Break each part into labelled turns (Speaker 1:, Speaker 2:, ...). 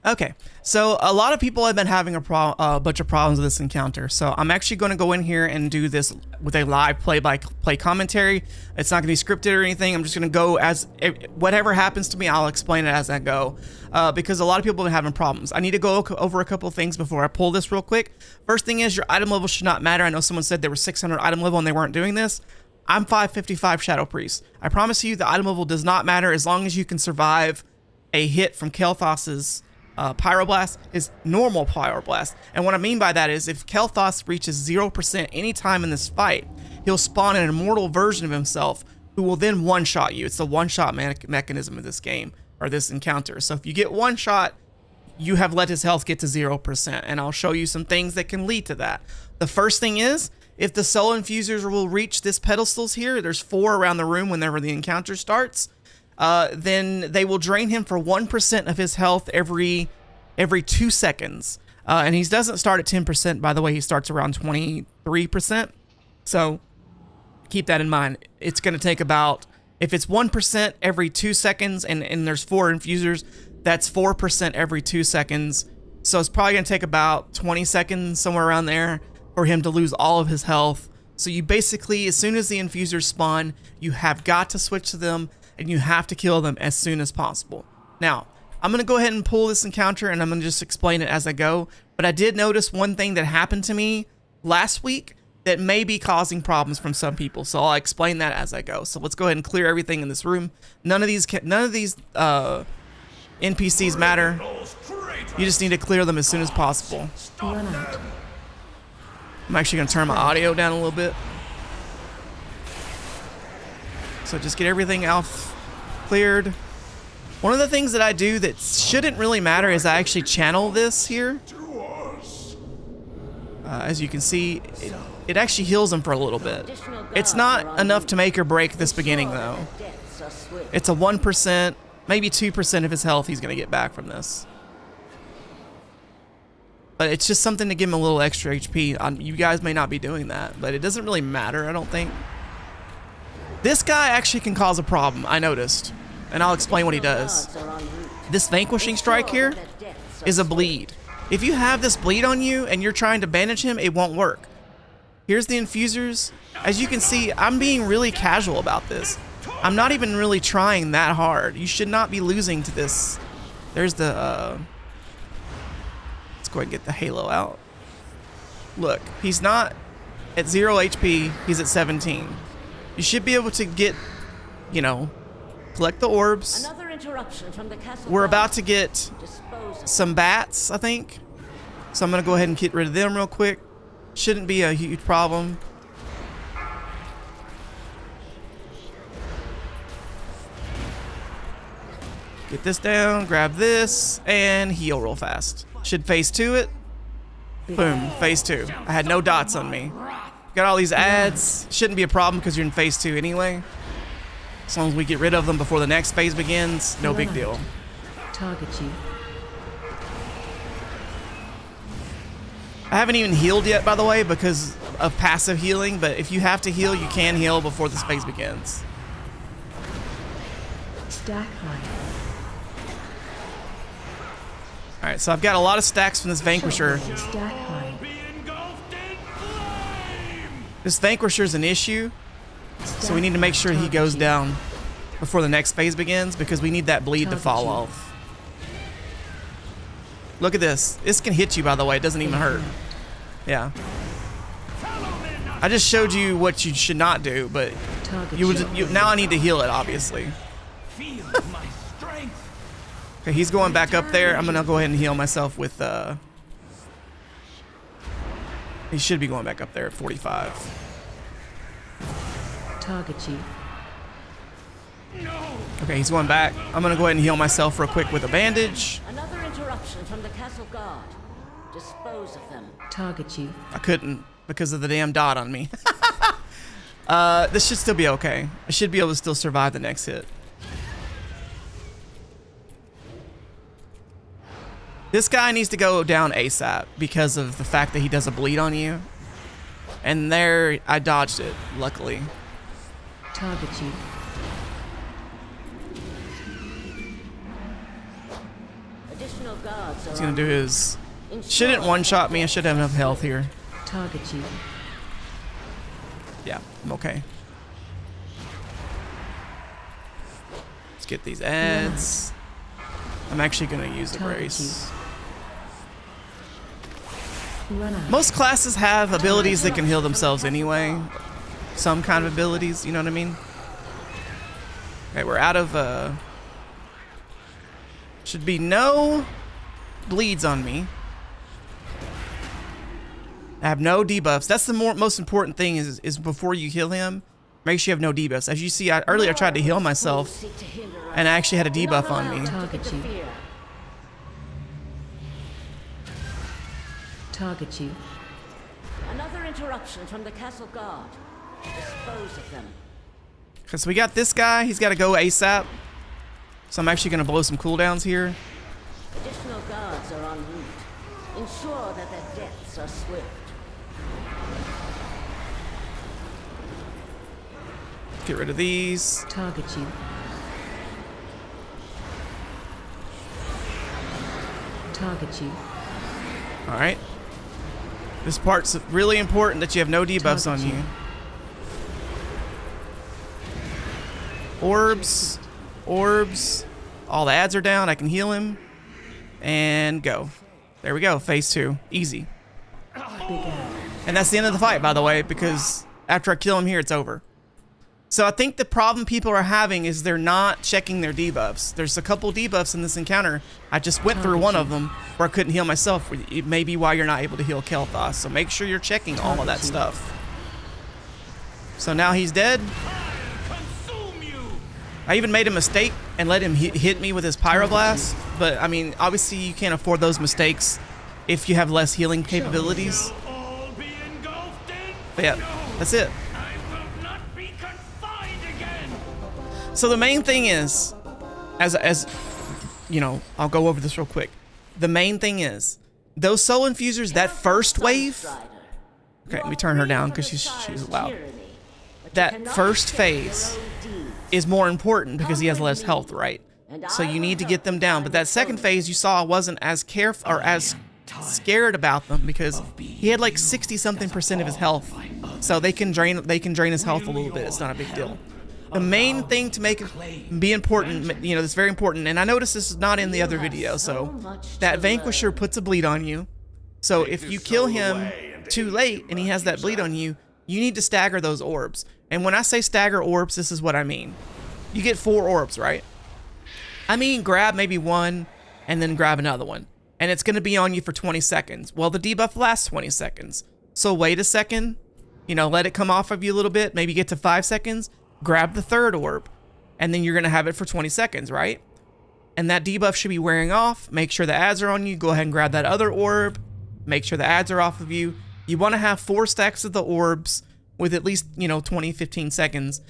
Speaker 1: Okay, so a lot of people have been having a bunch of problems with this encounter. So I'm actually going to go in here and do this with a live play-by-play commentary. It's not going to be scripted or anything. I'm just going to go as whatever happens to me, I'll explain it as I go. Because a lot of people have been having problems. I need to go over a couple of things before I pull this real quick. First thing is your item level should not matter. I know someone said they were 600 item level and they weren't doing this. I'm 555 Shadow Priest. I promise you the item level does not matter as long as you can survive a hit from Kel'Thas's Pyroblast, is normal Pyroblast. And what I mean by that is if Kel'Thas reaches 0% anytime in this fight, he'll spawn an immortal version of himself who will then one-shot you. It's the one-shot mechanism of this game, or this encounter. So if you get one shot, you have let his health get to 0%. And I'll show you some things that can lead to that. The first thing is, if the Soul Infusers will reach this pedestals here, there's 4 around the room whenever the encounter starts, then they will drain him for 1% of his health every 2 seconds. And he doesn't start at 10%, by the way. He starts around 23%. So keep that in mind. It's going to take about, if it's 1% every 2 seconds and there's 4 infusers, that's 4% every 2 seconds. So it's probably going to take about 20 seconds, somewhere around there, for him to lose all of his health. So you basically, as soon as the infusers spawn, you have got to switch to them and you have to kill them as soon as possible. Now, I'm going to go ahead and pull this encounter and I'm going to just explain it as I go. But I did notice one thing that happened to me last week that may be causing problems from some people. So I'll explain that as I go. So let's go ahead and clear everything in this room. None of these NPCs matter. You just need to clear them as soon as possible. I'm actually going to turn my audio down a little bit. So just get everything else cleared. One of the things that I do that shouldn't really matter is I actually channel this here. As you can see, it actually heals him for a little bit. It's not enough to make or break this beginning though. It's a 1%, maybe 2% of his health he's going to get back from this. But it's just something to give him a little extra HP. You guys may not be doing that, but it doesn't really matter, I don't think. This guy actually can cause a problem, I noticed. And I'll explain what he does. This Vanquishing Strike here is a bleed. If you have this bleed on you and you're trying to bandage him, it won't work. Here's the infusers. As you can see, I'm being really casual about this. I'm not even really trying that hard. You should not be losing to this. There's the... let's go ahead and get the halo out. Look, he's not at 0 HP, he's at 17. You should be able to get, you know, collect the orbs.
Speaker 2: Another interruption from the castle.
Speaker 1: We're about to get some bats, I think. So I'm going to go ahead and get rid of them real quick. Shouldn't be a huge problem. Get this down, grab this, and heal real fast. Should phase 2 it. Boom, phase 2. I had no dots on me. Got all these ads. Shouldn't be a problem because you're in phase 2 anyway. As long as we get rid of them before the next phase begins, no big deal.
Speaker 3: Target you.
Speaker 1: I haven't even healed yet, by the way, because of passive healing, but if you have to heal, you can heal before this phase begins.
Speaker 3: Stack high.
Speaker 1: Alright, so I've got a lot of stacks from this Vanquisher.
Speaker 3: Stack high.
Speaker 1: This Vanquisher is an issue, so we need to make sure he goes down before the next phase begins because we need that bleed to fall off. Look at this. This can hit you, by the way. It doesn't even hurt. Yeah. I just showed you what you should not do, but now I need to heal it, obviously. Okay, he's going back up there. I'm going to go ahead and heal myself with... he should be going back up there at 45.
Speaker 3: Target you.
Speaker 1: Okay, he's going back. I'm going to go ahead and heal myself real quick with a bandage.
Speaker 2: Another interruption from the castle guard. Dispose of them.
Speaker 3: Target you.
Speaker 1: I couldn't because of the damn dot on me. This should still be okay. I should be able to still survive the next hit. This guy needs to go down ASAP because of the fact that he does a bleed on you. And there, I dodged it, luckily.
Speaker 3: Target you.
Speaker 2: Additional guards are
Speaker 1: He's gonna
Speaker 2: on
Speaker 1: do
Speaker 2: route.
Speaker 1: his.
Speaker 2: Ensure
Speaker 1: Shouldn't
Speaker 2: that
Speaker 1: one-shot
Speaker 2: the
Speaker 1: me. I should have enough health here.
Speaker 3: Target you.
Speaker 1: Yeah, I'm okay. Let's get these ads. I'm actually gonna use the
Speaker 3: Target
Speaker 1: brace.
Speaker 3: Run out.
Speaker 1: Most classes have abilities that can heal themselves anyway. Some kind of abilities, you know what I mean? Okay, we're out of, should be no bleeds on me. I have no debuffs. That's the most important thing is before you heal him, make sure you have no debuffs. As you see, earlier I tried to heal myself,
Speaker 2: seek to hinder us.
Speaker 1: and I actually had a debuff on me.
Speaker 3: Target you.
Speaker 2: Interfere.
Speaker 3: Target you.
Speaker 2: Another interruption from the castle guard. Dispose of them.
Speaker 1: Because we got this guy, he's got to go ASAP. So I'm actually going to blow some cooldowns here.
Speaker 2: Additional guards are en route. Ensure that their deaths are swift.
Speaker 1: Get rid of these.
Speaker 3: Target you. Target you.
Speaker 1: All right. This part's really important that you have no debuffs on
Speaker 3: Target
Speaker 1: you.
Speaker 3: you.
Speaker 1: Orbs. Orbs. All the ads are down. I can heal him. And go. There we go. Phase 2. Easy.
Speaker 3: Big ad.
Speaker 1: And that's the end of the fight, by the way, because after I kill him here, it's over. So I think the problem people are having is they're not checking their debuffs. There's a couple debuffs in this encounter. I just went through one of them where I couldn't heal myself. It may be why you're not able to heal Kel'Thas. So make sure you're checking all of that stuff. So now he's dead. I even made a mistake and let him hit me with his pyroblast. But I mean, obviously you can't afford those mistakes if you have less healing capabilities. But yeah, that's it. So the main thing is, as you know, I'll go over this real quick. The main thing is, those soul infusers, that first wave. Okay, let me turn her down because she's loud. That first phase is more important because he has less health, right? So you need to get them down. But that second phase you saw wasn't as careful or as scared about them because he had like 60-something% of his health. So they can drain his health a little bit. It's not a big deal. The main thing to make it be important, you know, that's very important, and I noticed this is not in the other video, so that Vanquisher puts a bleed on you. So if you kill him too late and he has that bleed on you, you need to stagger those orbs. And when I say stagger orbs, this is what I mean. You get 4 orbs, right? I mean grab maybe one and then grab another one. And it's going to be on you for 20 seconds. Well, the debuff lasts 20 seconds. So wait a second, you know, let it come off of you a little bit, maybe get to 5 seconds. Grab the third orb, and then you're going to have it for 20 seconds, right? And that debuff should be wearing off. Make sure the ads are on you. Go ahead and grab that other orb. Make sure the ads are off of you. You want to have 4 stacks of the orbs with at least, you know, 20, 15 seconds,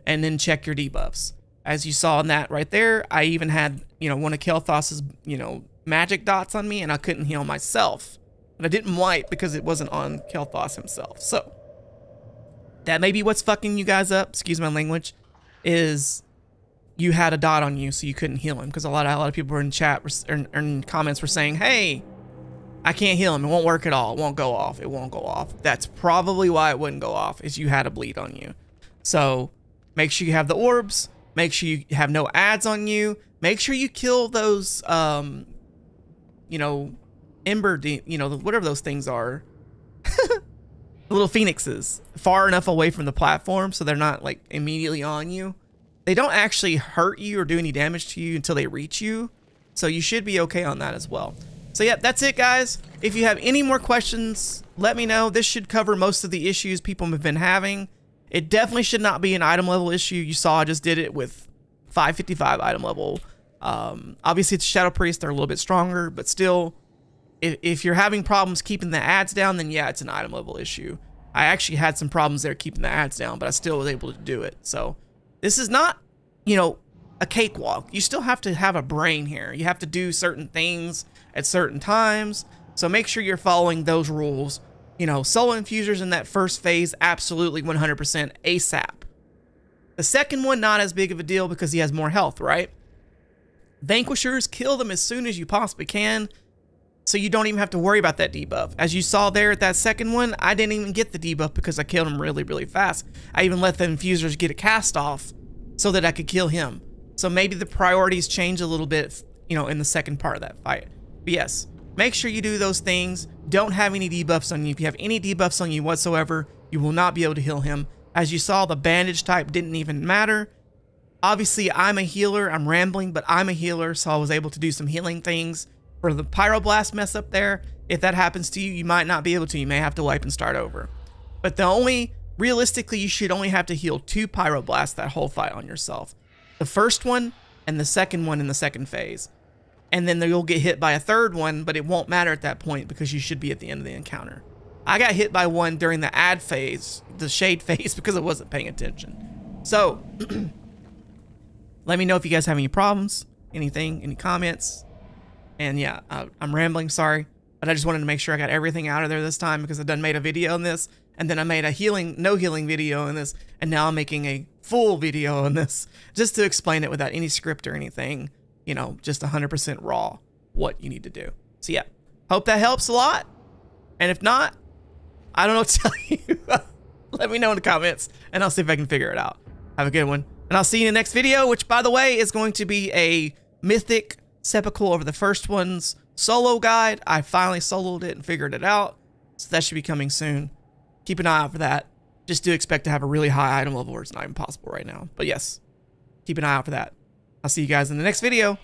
Speaker 1: and then check your debuffs. As you saw in that right there, I even had, you know, one of Kel'Thas's, you know, magic dots on me, and I couldn't heal myself. But I didn't wipe because it wasn't on Kel'Thas himself. So that may be what's fucking you guys up, excuse my language, is you had a dot on you so you couldn't heal him. Because a lot of people were in chat or in comments were saying, hey, I can't heal him. It won't work at all. It won't go off. It won't go off. That's probably why it wouldn't go off, is you had a bleed on you. So make sure you have the orbs. Make sure you have no ads on you. Make sure you kill those, you know, ember, you know, whatever those things are. Little phoenixes far enough away from the platform so they're not like immediately on you. They don't actually hurt you or do any damage to you until they reach you, so you should be okay on that as well. So yeah, that's it, guys. If you have any more questions, let me know. This should cover most of the issues people have been having. It definitely should not be an item level issue. You saw I just did it with 555 item level. Obviously it's Shadow Priest, they're a little bit stronger, but still, if you're having problems keeping the ads down, then yeah, it's an item level issue. I actually had some problems there keeping the ads down, but I still was able to do it. So this is not, you know, a cakewalk. You still have to have a brain here. You have to do certain things at certain times. So make sure you're following those rules. You know, soul infusers in that first phase, absolutely 100% ASAP. The second one, not as big of a deal because he has more health, right? Vanquishers, kill them as soon as you possibly can, so you don't even have to worry about that debuff. As you saw there at that second one, I didn't even get the debuff because I killed him really, really fast. I even let the infusers get a cast off so that I could kill him. So maybe the priorities change a little bit, you know, in the second part of that fight. But yes, make sure you do those things. Don't have any debuffs on you. If you have any debuffs on you whatsoever, you will not be able to heal him. As you saw, the bandage type didn't even matter. Obviously, I'm a healer. I'm rambling, but I'm a healer, so I was able to do some healing things. For the pyroblast mess up there, if that happens to you, you might not be able to. You may have to wipe and start over. But realistically, you should only have to heal 2 pyroblasts that whole fight on yourself. The first one and the second one in the second phase. And then you'll get hit by a third one, but it won't matter at that point because you should be at the end of the encounter. I got hit by one during the ad phase, the shade phase, because I wasn't paying attention. So, let me know if you guys have any problems, anything, any comments. And yeah, I'm rambling, sorry. But I just wanted to make sure I got everything out of there this time because I done made a video on this. And then I made a no healing video on this. And now I'm making a full video on this just to explain it without any script or anything. You know, just 100% raw what you need to do. So yeah, hope that helps a lot. And if not, I don't know what to tell you. Let me know in the comments and I'll see if I can figure it out. Have a good one. And I'll see you in the next video, which by the way is going to be a mythic seppuku over the first one's solo guide. I finally soloed it and figured it out. So that should be coming soon. Keep an eye out for that. Just do expect to have a really high item level where it's not even possible right now. But yes, keep an eye out for that. I'll see you guys in the next video.